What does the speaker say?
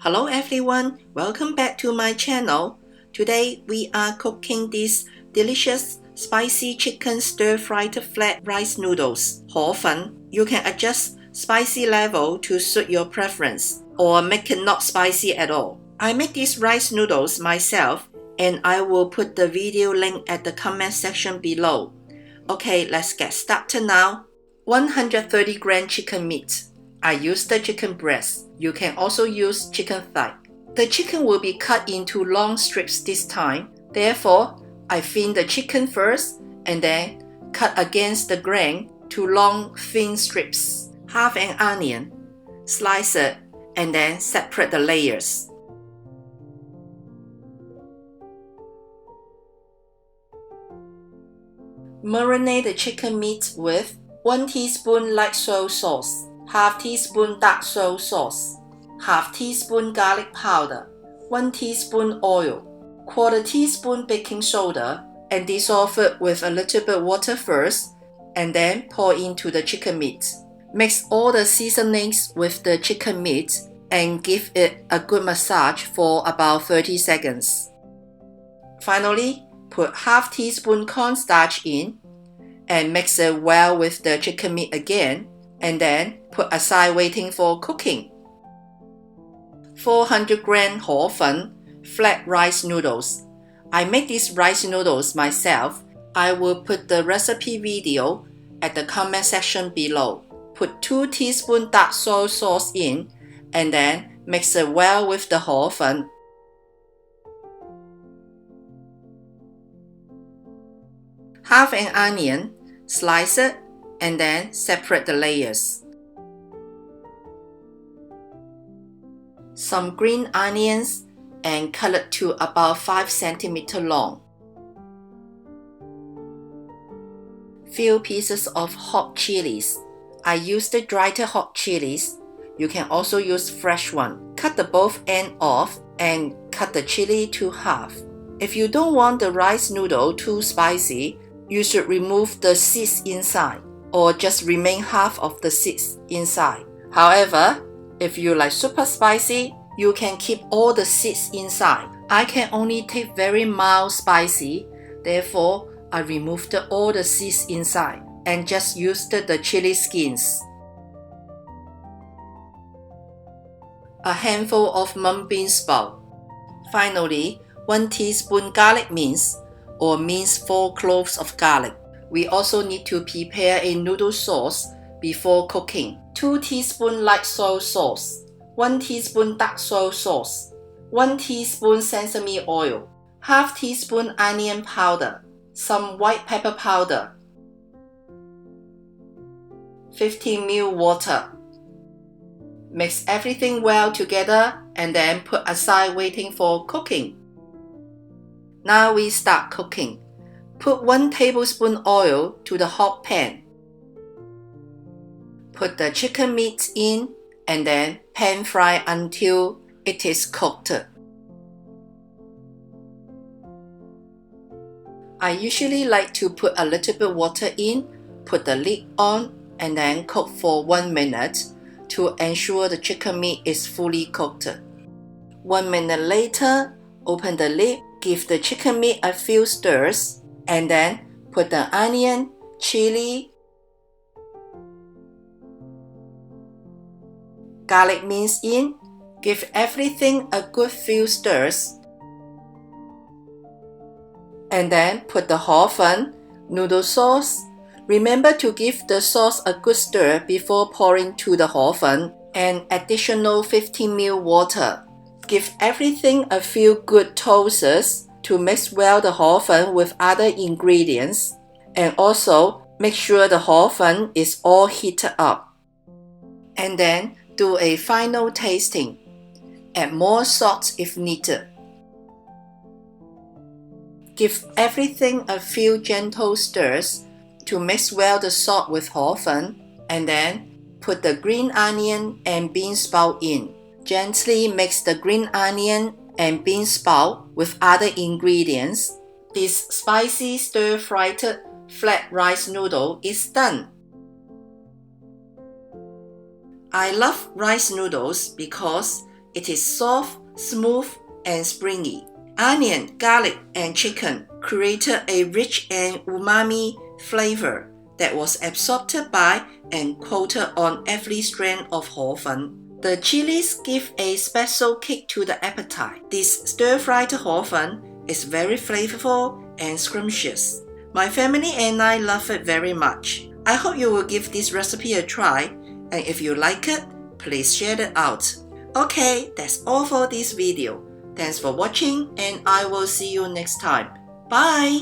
Hello everyone, welcome back to my channel. Today we are cooking these delicious spicy chicken stir-fried flat rice noodles, Hor Fen. You can adjust spicy level to suit your preference or make it not spicy at all. I make these rice noodles myself and I will put the video link at the comment section below. Okay, let's get started now. 130 gram chicken meat. I use the chicken breast. You can also use chicken thigh. The chicken will be cut into long strips this time. Therefore, I thin the chicken first and then cut against the grain to long thin strips. Half an onion, slice it and then separate the layers. Marinate the chicken meat with 1 teaspoon light soy sauce, half teaspoon dark soy sauce, half teaspoon garlic powder, 1 teaspoon oil, quarter teaspoon baking soda, and dissolve it with a little bit water first, and then pour into the chicken meat. Mix all the seasonings with the chicken meat and give it a good massage for about 30 seconds. Finally, put half teaspoon cornstarch in and mix it well with the chicken meat again, and then put aside waiting for cooking. 400 gram Hor Fen flat rice noodles. I make these rice noodles myself. I will put the recipe video at the comment section below. Put 2 teaspoons dark soy sauce in and then mix it well with the Hor Fen. Half an onion, slice it and then separate the layers. Some green onions and cut it to about 5 cm long. Few pieces of hot chillies. I use the dried hot chillies. You can also use fresh one. Cut the both ends off and cut the chili to half. If you don't want the rice noodle too spicy, you should remove the seeds inside or just remain half of the seeds inside. However, if you like super spicy, you can keep all the seeds inside. I can only take very mild spicy, therefore I removed all the seeds inside and just used the chili skins. A handful of mung bean sprout. Finally, 1 teaspoon garlic mince or mince 4 cloves of garlic. We also need to prepare a noodle sauce before cooking. 2 teaspoon light soy sauce, 1 teaspoon dark soy sauce, 1 teaspoon sesame oil, half teaspoon onion powder, some white pepper powder, 15 ml water. Mix everything well together and then put aside waiting for cooking. Now we start cooking. Put 1 tablespoon oil to the hot pan. Put the chicken meat in and then pan fry until it is cooked. I usually like to put a little bit water in, put the lid on and then cook for 1 minute to ensure the chicken meat is fully cooked. 1 minute later, open the lid, give the chicken meat a few stirs, and then put the onion, chili, garlic mince in, give everything a good few stirs, and then put the Hor Fen, noodle sauce. Remember to give the sauce a good stir before pouring to the Hor Fen and additional 15 ml water. Give everything a few good toasts to mix well the Hor Fen with other ingredients, and also make sure the Hor Fen is all heated up. And then do a final tasting. Add more salt if needed. Give everything a few gentle stirs to mix well the salt with Hor Fen, and then put the green onion and bean sprout in. Gently mix the green onion and bean sprout with other ingredients. This spicy stir-fried flat rice noodle is done. I love rice noodles because It is soft, smooth, and springy. Onion, garlic, and chicken created a rich and umami flavor that was absorbed by and coated on every strand of hor fun. The chilies give a special kick to the appetite. This stir-fried hor fun is very flavorful and scrumptious. My family and I love it very much. I hope you will give this recipe a try, and if you like it, please share it out. Okay, that's all for this video. Thanks for watching, and I will see you next time. Bye!